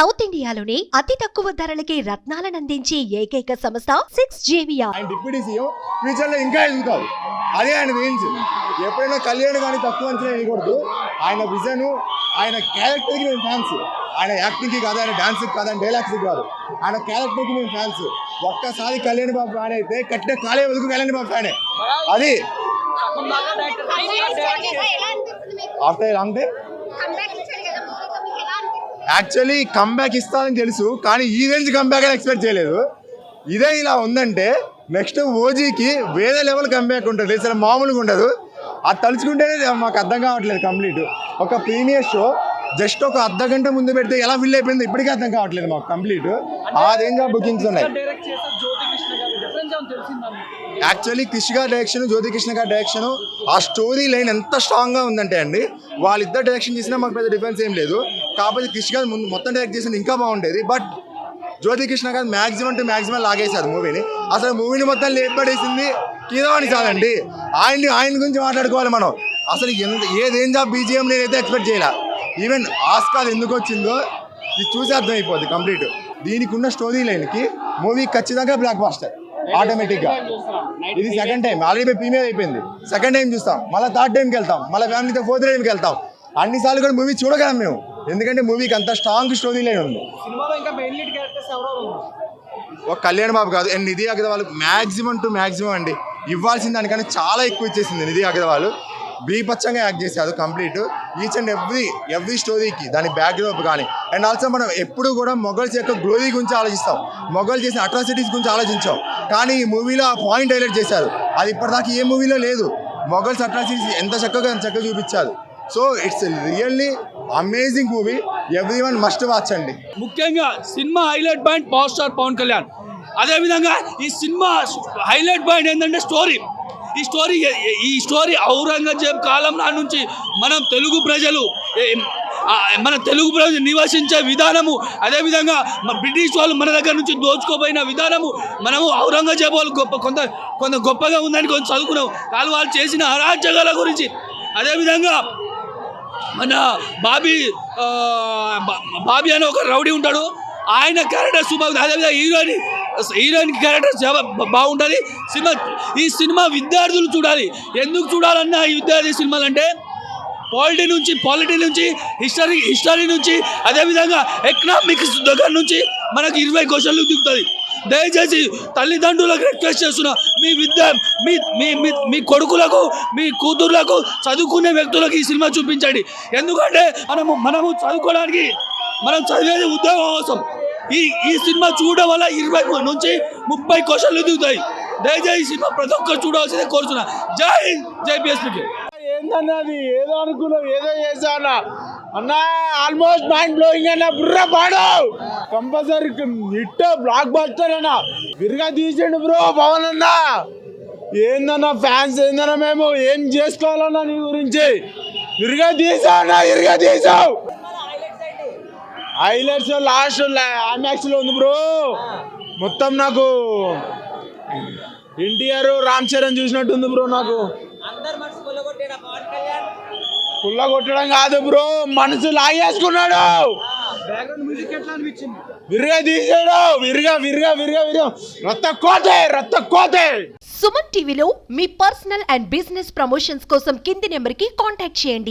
South ఇండియాలోని అతి తక్కువ ధరలకి రత్నాలను అందించే ఏకైక సంస్థ 6JVR. ఆయన డిప్యూటీ సీఎం ఫ్యూచర్ లో ఇంకా ఎదుగుతారు. అదే ఆయన రేంజ్. ఎప్పుడైనా కళ్యాణ్ కానీ తక్కువ అంచనా వేయకూడదు. ఆయన విజన్, ఆయన క్యారెక్టర్ కి మేము ఫ్యాన్స్. ఆయన యాక్టింగ్ కి కాదు, ఆయన డాన్స్ కి కాదు, ఆయన డైలాగ్స్ కి కాదు, ఆయన క్యారెక్టర్ కి మేము ఫ్యాన్స్. ఒక్కసారి కళ్యాణ్ బాబు ఫ్యాన్ అయితే కట్టిన కాలే వదుకు కళ్యాణ్ బాబు ఫ్యానే. అది after long day actually comeback ఇస్తానని తెలుసు, కానీ ఈ రేంజ్ కంబ్యాక్ అని ఎక్స్పెక్ట్ చేయలేదు. ఇదే ఇలా ఉందంటే నెక్స్ట్ ఓజీకి వేరే లెవెల్ కంబ్యాక్ ఉంటుంది, అసలు మామూలుగా ఉండదు. అది తలుచుకుంటేనే మాకు అర్థం కావట్లేదు. కంప్లీట్ ఒక ప్రీమియర్ షో జస్ట్ ఒక అర్ధ గంట ముందు పెడితే ఎలా ఫిల్ అయిపోయింది ఇప్పటికీ అర్థం కావట్లేదు మాకు. కంప్లీట్ ఆ రేంజ్ బుకింగ్స్ ఉన్నాయి. యాక్చువల్లీ క్రిష్ గారి డైరెక్షన్, జ్యోతి కృష్ణ గారి డైరెక్షన్, ఆ స్టోరీ లైన్ ఎంత స్ట్రాంగ్గా ఉందంటే అండి, వాళ్ళిద్దరు డైరెక్షన్ చేసినా మాకు పెద్ద డిఫరెన్స్ ఏం లేదు. కాకపోతే క్రిష్ గారు ముందు మొత్తం డైరెక్ట్ చేసిన ఇంకా బాగుండేది. బట్ జ్యోతి కృష్ణ గారు మ్యాక్సిమం టు మ్యాక్సిమం లాగేశారు మూవీని. అసలు మూవీని మొత్తం లేపడేసింది కీరవాణి చాలండి. ఆయన గురించి మాట్లాడుకోవాలి మనం. అసలు ఏ రేంజ్ ఆఫ్ బీజిఎం నేనైతే ఎక్స్పెక్ట్ చేయలే. ఈవెన్ ఆస్కార్ ఎందుకు వచ్చిందో ఇది చూసి అర్థమైపోద్ది కంప్లీట్. దీనికి ఉన్న స్టోరీ లైన్కి మూవీ ఖచ్చితంగా బ్లాక్ బాస్టర్ ఆటోమేటిక్గా. ఇది సెకండ్ టైం, ఆల్రెడీ ప్రీమియర్ అయిపోయింది. సెకండ్ టైం చూస్తాం, మళ్ళీ థర్డ్ టైంకి వెళ్తాం, మళ్ళీ ఫ్యామిలీతో ఫోర్త్ టైంకి వెళ్తాం. అన్నిసార్లు కూడా మూవీ చూడగలం మేము, ఎందుకంటే మూవీకి అంత స్ట్రాంగ్ స్టోరీ లైన్ ఉంది. ఒక కళ్యాణ్ బాబు కాదు, and Nidhi Agarwal maximum to maximum అండి ఇవ్వాల్సిన దానికన్నా చాలా ఎక్కువ ఇచ్చేసింది నిధి అగర్వాల్. బీపచ్చంగా యాక్ట్ చేశారు కంప్లీట్. ఈచ్ అండ్ ఎవ్రీ స్టోరీకి దాని బ్యాక్డ్రాప్ కానీ. అండ్ ఆల్సో మనం ఎప్పుడు కూడా మొఘల్స్ యొక్క గ్లోరీ గురించి ఆలోచిస్తాం, మొఘల్ చేసిన అట్రాసిటీస్ గురించి ఆలోచించాం. కానీ ఈ మూవీలో ఆ పాయింట్ హైలైట్ చేశారు. అది ఇప్పటిదాకా ఏ మూవీలో లేదు. మొఘల్స్ అట్రాసిటీస్ ఎంత చక్కగా చూపించారు. So it's really amazing movie. Everyone must watch అండి. ముఖ్యంగా సినిమా highlight point power star Pawan Kalyan. అదేవిధంగా ఈ సినిమా హైలైట్ పాయింట్ ఏంటంటే స్టోరీ. ఈ స్టోరీ ఔరంగజేబ్ కాలం నాటి నుంచి మన తెలుగు ప్రజలు నివసించే విధానము, అదేవిధంగా బ్రిటిష్ వాళ్ళు మన దగ్గర నుంచి దోచుకోపోయిన విధానము, మనము ఔరంగజేబ్ వాళ్ళు కొంత గొప్పగా ఉందని కొంచెం చదువుకున్నాం. కానీ వాళ్ళు చేసిన అరాచకాల గురించి, అదేవిధంగా మన బాబీ అని ఒక రౌడీ ఉంటాడు, ఆయన క్యారెక్టర్ సూపర్. అదేవిధంగా హీరోయిన్ క్యారెక్టర్ చాలా బాగుంటుంది. ఈ సినిమా విద్యార్థులు చూడాలి. ఎందుకు చూడాలన్నా ఈ విద్యార్థి సినిమాలు అంటే పాలిటీ నుంచి హిస్టరీ నుంచి, అదేవిధంగా ఎకనామిక్స్ దగ్గర నుంచి మనకి 20 క్వశ్చన్లు దిగుతుంది. దయచేసి తల్లిదండ్రులకు రిక్వెస్ట్ చేస్తున్నా, మీ కొడుకులకు, మీ కూతుర్లకు, చదువుకునే వ్యక్తులకు ఈ సినిమా చూపించండి. ఎందుకంటే మనము చదువుకోవడానికి, మనం చదివేది ఉద్యోగం కోసం. ఈ సినిమా చూడడం వల్ల 20 నుంచి 30 క్వశ్చన్లు దిగుతాయి. దయచేసి సినిమా ప్రతి ఒక్కరు చూడవలసిందే కోరుతున్నా. జై బిఎస్పీకి. ఏందన్నది ఏదో అనుకున్నావు, ఏదో చేసావు అన్నా. ఆల్మోస్ట్ మైండ్ బ్లోయింగ్ అన్న. బుర్ర పాడు కంపల్సరీ హిట్ బ్లాక్ బస్టర్ అన్న. విరిగా తీసిండు బ్రో పవన్ అన్న. ఏందన్నా ఫ్యాన్స్ ఏందన్నా, మేము ఏం చేసుకోవాలన్నా నీ గురించి. విరిగా తీసావు. హైలైట్స్ లాస్ట్ ఐమాక్స్ లో ఉంది బ్రో. మొత్తం నాకు ఎన్టీఆర్, రామ్ చరణ్ చూసినట్టుంది బ్రో. నాకు పుల్ల కొట్టడం కాదు బ్రో, మనసు లాగేసుకున్నాడు. విరిగా తీసాడు. విరిగా రక్త కోతే. సుమన్ టీవీలో మీ పర్సనల్ అండ్ బిజినెస్ ప్రమోషన్స్ కోసం కింది నెంబర్కి కాంటాక్ట్ చేయండి.